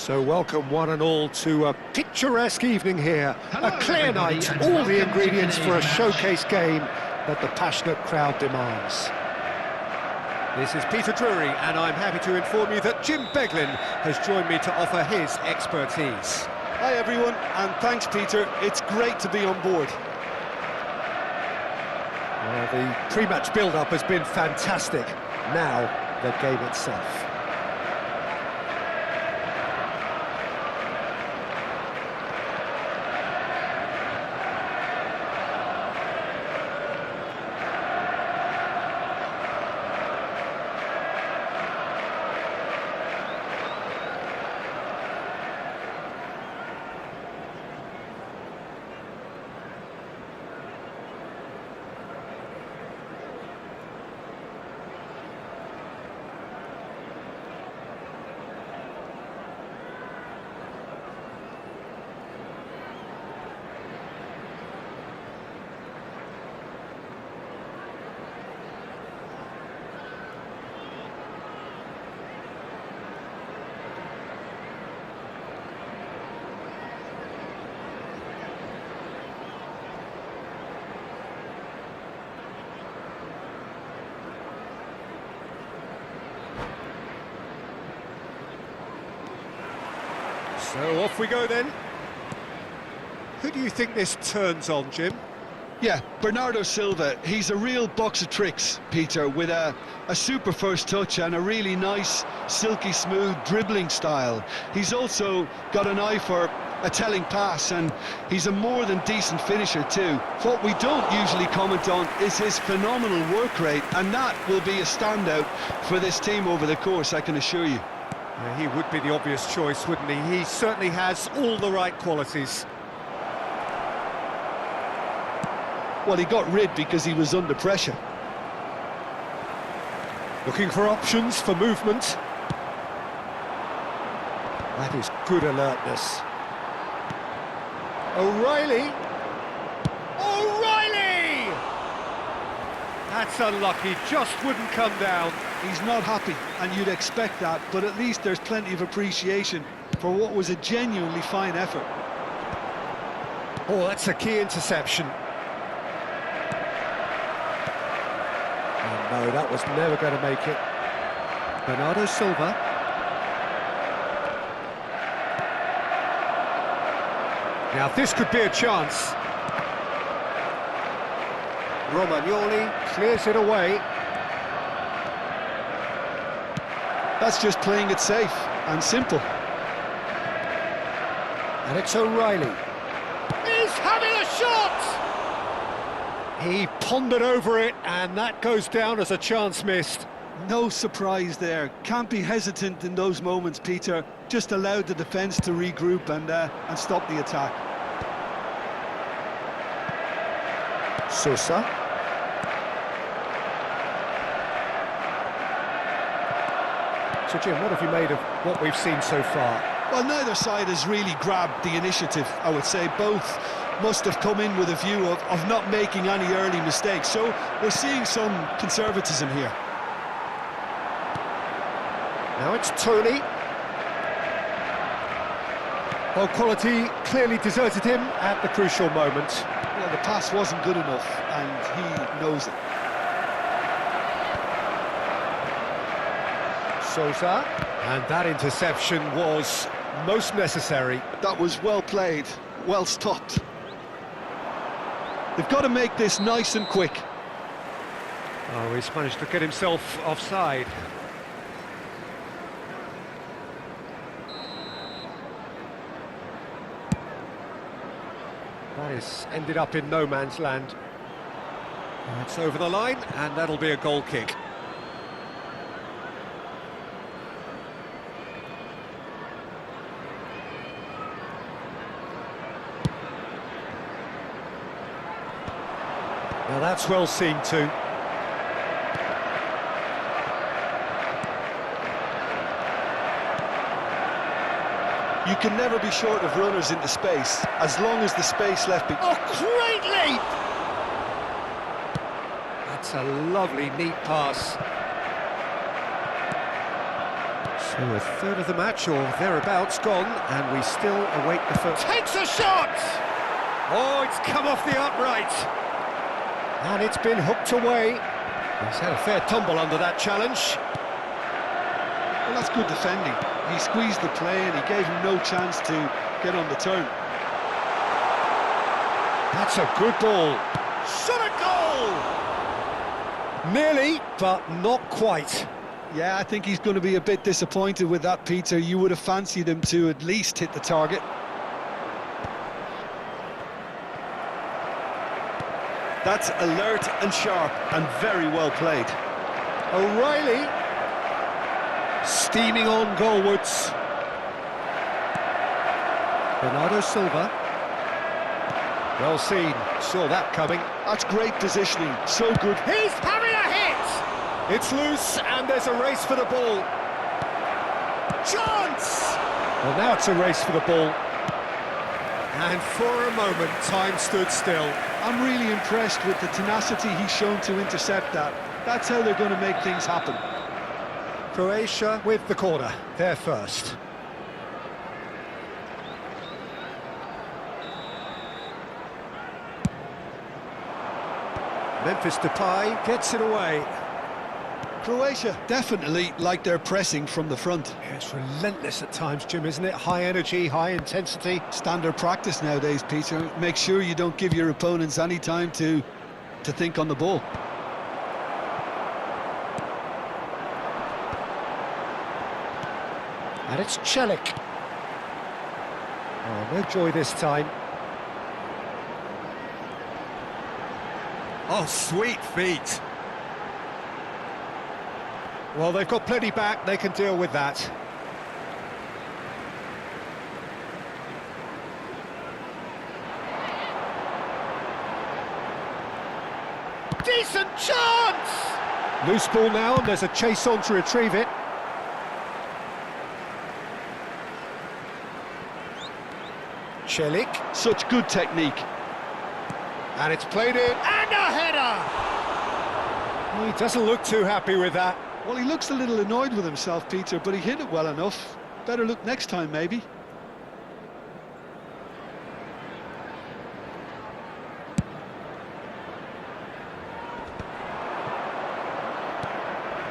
So welcome one and all to a picturesque evening here. Hello, a clear night, all the ingredients for a showcase game that the passionate crowd demands. This is Peter Drury, and I'm happy to inform you that Jim Beglin has joined me to offer his expertise. Hi everyone, and thanks Peter, it's great to be on board. Well, the pre-match build-up has been fantastic. Now, the game itself. So off we go then. Who do you think this turns on, Jim? Yeah, Bernardo Silva, he's a real box of tricks, Peter, with a super first touch and a really nice, silky smooth dribbling style. He's also got an eye for a telling pass, and he's a more than decent finisher too. What we don't usually comment on is his phenomenal work rate, and that will be a standout for this team over the course, I can assure you. Yeah, he would be the obvious choice, wouldn't he? He certainly has all the right qualities. Well, he got rid because he was under pressure. Looking for options for movement. That is good alertness. O'Reilly! O'Reilly! That's unlucky, just wouldn't come down. He's not happy, and you'd expect that, but at least there's plenty of appreciation for what was a genuinely fine effort. Oh, that's a key interception. Oh, no, that was never going to make it. Bernardo Silva. Now, this could be a chance. Romagnoli clears it away. That's just playing it safe and simple. And it's O'Reilly. He's having a shot! He pondered over it, and that goes down as a chance missed. No surprise there. Can't be hesitant in those moments, Peter. Just allowed the defence to regroup and stop the attack. Sosa. So, Jim, what have you made of what we've seen so far? Well, neither side has really grabbed the initiative, I would say. Both must have come in with a view of not making any early mistakes. So we're seeing some conservatism here. Now it's Tony. Well, quality clearly deserted him at the crucial moment. Well, the pass wasn't good enough, and he knows it. Sosa. And that interception was most necessary. That was well played, well stopped. They've got to make this nice and quick. Oh, he's managed to get himself offside. That has ended up in no man's land. It's over the line, and that'll be a goal kick. Now that's well seen too. You can never be short of runners into space, as long as the space left be... Oh, great leap! That's a lovely, neat pass. So a third of the match, or thereabouts, gone, and we still await the first. Takes a shot! Oh, it's come off the upright. And it's been hooked away. He's had a fair tumble under that challenge. Well, that's good defending. He squeezed the play and he gave him no chance to get on the turn. That's a good ball. Shot a goal! Nearly, but not quite. Yeah, I think he's going to be a bit disappointed with that, Peter. You would have fancied him to at least hit the target. That's alert and sharp and very well played. O'Reilly steaming on goalwards. Bernardo Silva. Well seen, saw that coming. That's great positioning, so good. He's having a hit! It's loose and there's a race for the ball. Chance! Well, now it's a race for the ball. And for a moment, time stood still. I'm really impressed with the tenacity he's shown to intercept that. That's how they're going to make things happen. Croatia with the corner, they're first. Memphis Depay gets it away. Croatia definitely like their pressing from the front. Yeah, it's relentless at times, Jim, isn't it? High energy, high intensity. Standard practice nowadays, Peter. Make sure you don't give your opponents any time to think on the ball. And it's Celik. Oh, no joy this time. Oh, sweet feet. Well, they've got plenty back, they can deal with that. Decent chance! Loose ball now, and there's a chase on to retrieve it. Celik. Such good technique. And it's played in, and a header! He doesn't look too happy with that. Well, he looks a little annoyed with himself, Peter, but he hit it well enough. Better look next time, maybe.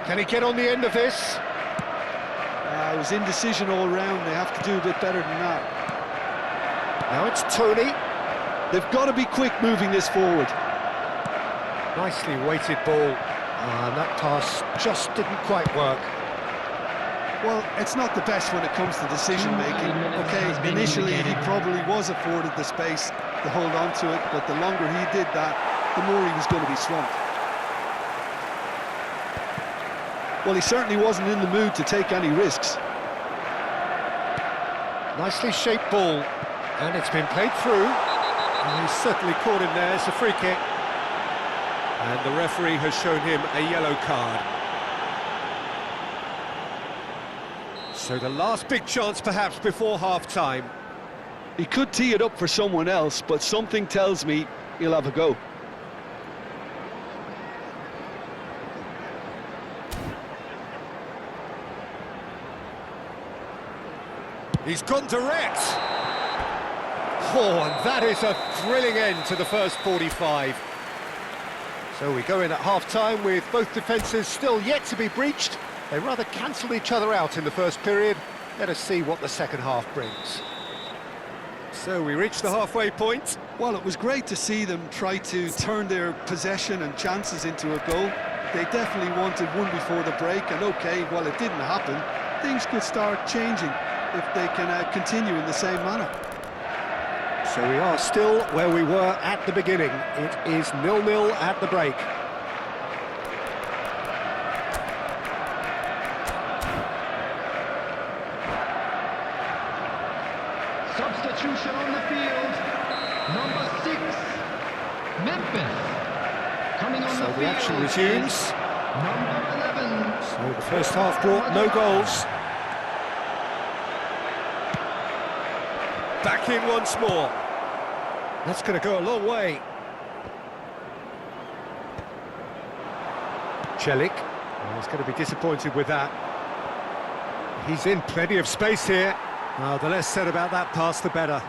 Can he get on the end of this? It was indecision all round. They have to do a bit better than that. Now it's Tony. They've got to be quick moving this forward. Nicely weighted ball. And that pass just didn't quite work. Well, it's not the best when it comes to decision-making. Okay, initially he probably was afforded the space to hold on to it, but the longer he did that, the more he was going to be swamped. Well, he certainly wasn't in the mood to take any risks. Nicely shaped ball, and it's been played through. And he's certainly caught him there. It's a free kick. And the referee has shown him a yellow card. So the last big chance perhaps before half-time. He could tee it up for someone else, but something tells me he'll have a go. He's gone direct. Oh, and that is a thrilling end to the first 45. So we go in at half-time with both defences still yet to be breached. They rather cancelled each other out in the first period. Let us see what the second half brings. So we reach the halfway point. Well, it was great to see them try to turn their possession and chances into a goal. They definitely wanted one before the break, and okay, while it didn't happen, things could start changing if they can continue in the same manner. So we are still where we were at the beginning. It is 0-0 at the break. Substitution on the field. Number 6, Memphis. Coming on So the the field action resumes. is number 11. So the first half brought no goals. Back in once more. That's going to go a long way. Celik. Oh, he's going to be disappointed with that. He's in plenty of space here. Well, the less said about that pass, the better.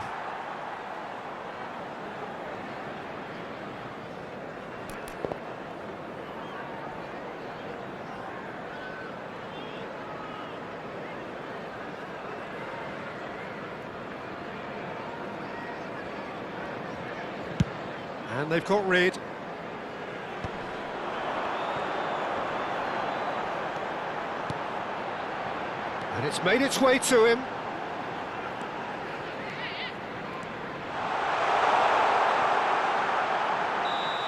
And they've got rid. And it's made its way to him.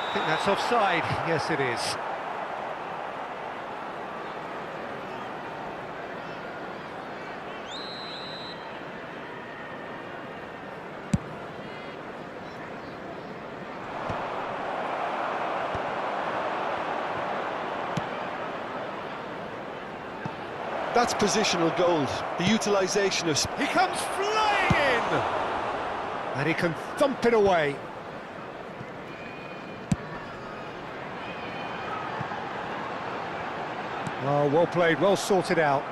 I think that's offside. Yes, it is. That's positional gold, the utilisation of... He comes flying in! And he can thump it away. Oh, well played, well sorted out.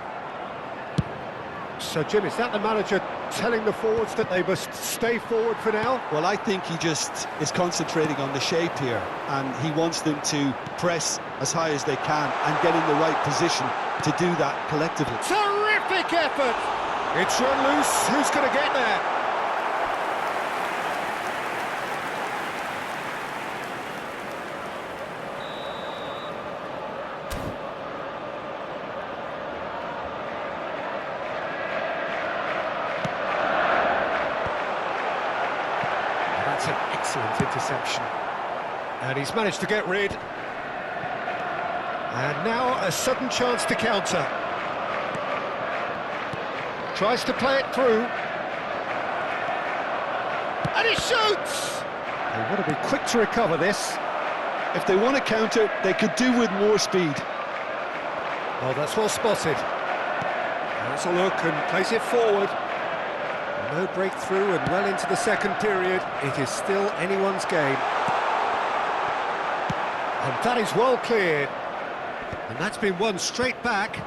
So, Jim, is that the manager telling the forwards that they must stay forward for now? Well, I think he just is concentrating on the shape here, and he wants them to press as high as they can and get in the right position to do that collectively. Terrific effort! It's run loose, who's going to get there? That's an excellent interception. And he's managed to get rid. And now a sudden chance to counter. Tries to play it through. And he shoots! They want to be quick to recover this. If they want to counter, they could do with more speed. Oh, that's well spotted. That's a look and plays it forward. No breakthrough and well into the second period. It is still anyone's game. And that is well cleared. And that's been won straight back.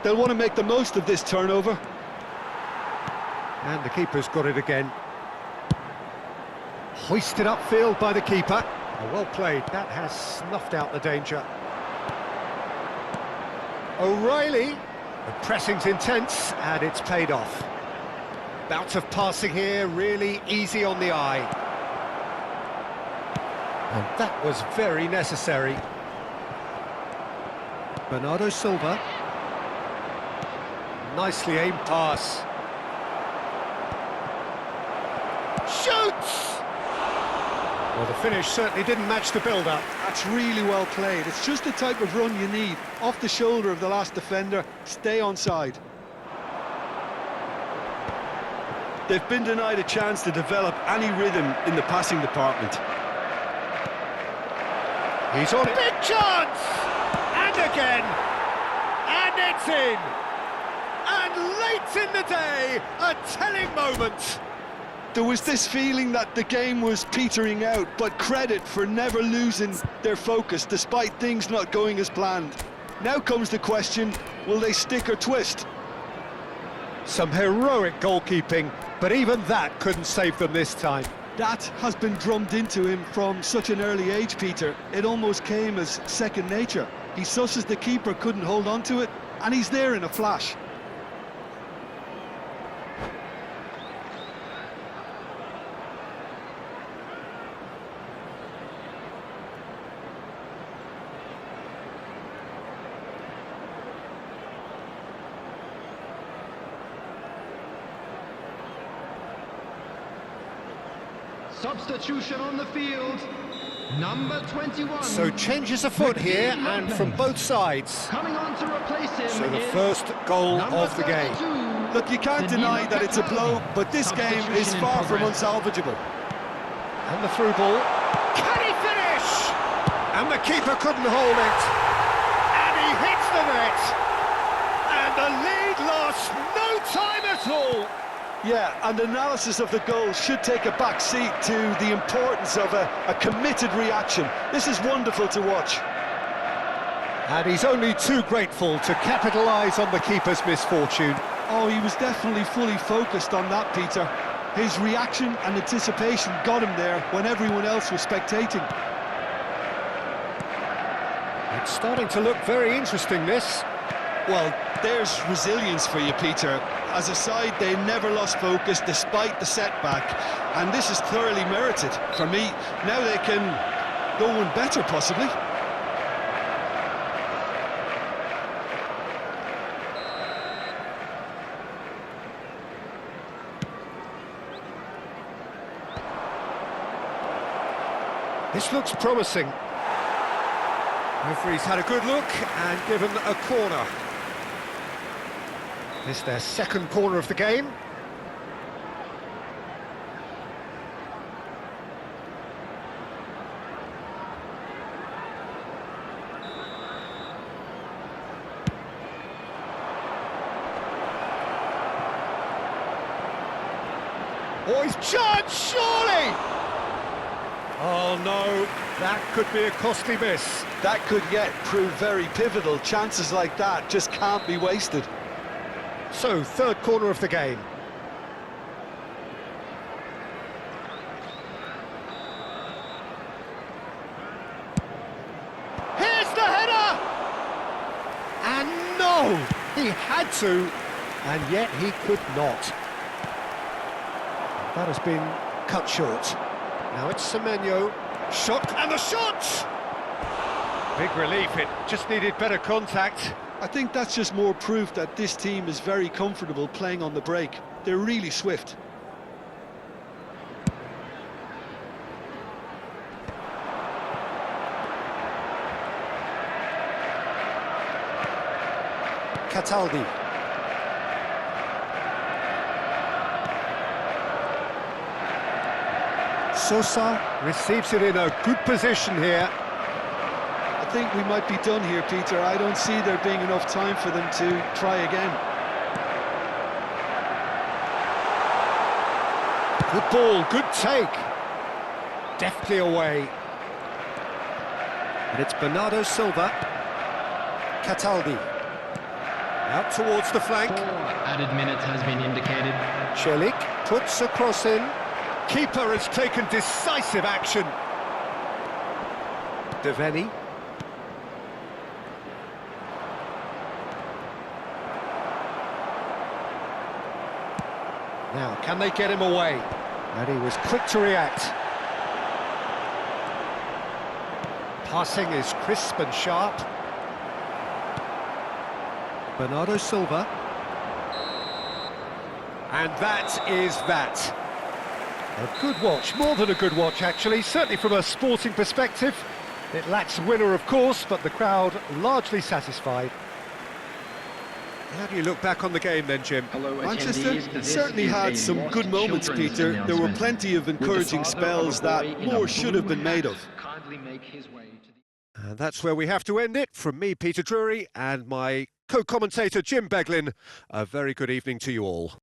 They'll want to make the most of this turnover. And the keeper's got it again. Hoisted upfield by the keeper. Oh, well played. That has snuffed out the danger. O'Reilly. The pressing's intense and it's paid off. Bout of passing here, really easy on the eye. And that was very necessary. Bernardo Silva. Nicely aimed pass. Shoots! Well, the finish certainly didn't match the build-up. That's really well played. It's just the type of run you need. Off the shoulder of the last defender, stay onside. They've been denied a chance to develop any rhythm in the passing department. He's on it. Big chance! And again! And it's in! And late in the day, a telling moment. There was this feeling that the game was petering out, but credit for never losing their focus despite things not going as planned. Now comes the question, will they stick or twist? Some heroic goalkeeping, but even that couldn't save them this time. That has been drummed into him from such an early age, Peter. It almost came as second nature. He susses the keeper couldn't hold on to it, and he's there in a flash. Substitution on the field, number 21. So changes afoot here, and from both sides. Coming on to replace him. So the first goal of the game. Look, you can't deny that it's a blow, but this game is far from unsalvageable. And the through ball. Can he finish? And the keeper couldn't hold it. And he hits the net. And the lead lost no time at all. Yeah, and analysis of the goal should take a back seat to the importance of a committed reaction. This is wonderful to watch. And he's only too grateful to capitalise on the keeper's misfortune. Oh, he was definitely fully focused on that, Peter. His reaction and anticipation got him there when everyone else was spectating. It's starting to look very interesting, this. Well, there's resilience for you, Peter. As a side, they never lost focus despite the setback, and this is thoroughly merited. For me, now they can go one better, possibly. This looks promising. Referee's had a good look and given a corner. This is their second corner of the game. Oh, he's charged, surely! Oh no, that could be a costly miss. That could yet prove very pivotal. Chances like that just can't be wasted. So, third corner of the game. Here's the header! And no! He had to, and yet he could not. That has been cut short. Now it's Semenyo. Shot, and the shot! Big relief, it just needed better contact. I think that's just more proof that this team is very comfortable playing on the break. They're really swift. Cataldi. Sosa receives it in a good position here. I think we might be done here, Peter. I don't see there being enough time for them to try again. Good ball, good take. Deftly away. And it's Bernardo Silva. Cataldi. Out towards the flank. 4 added minutes has been indicated. Celik puts a cross in. Keeper has taken decisive action. Deveni. Now, can they get him away? And he was quick to react. Passing is crisp and sharp. Bernardo Silva. And that is that. A good watch, more than a good watch actually, certainly from a sporting perspective. It lacks winner of course, but the crowd largely satisfied. How do you look back on the game then, Jim? Hello, Manchester attendees. certainly This is had a some Lost good moments, Children's Peter. There were announcement. plenty of With the encouraging father of spells a boy that in a more should have blue been made hat of. kindly make his way to the... And that's where we have to end it. From me, Peter Drury, and my co-commentator, Jim Beglin. A very good evening to you all.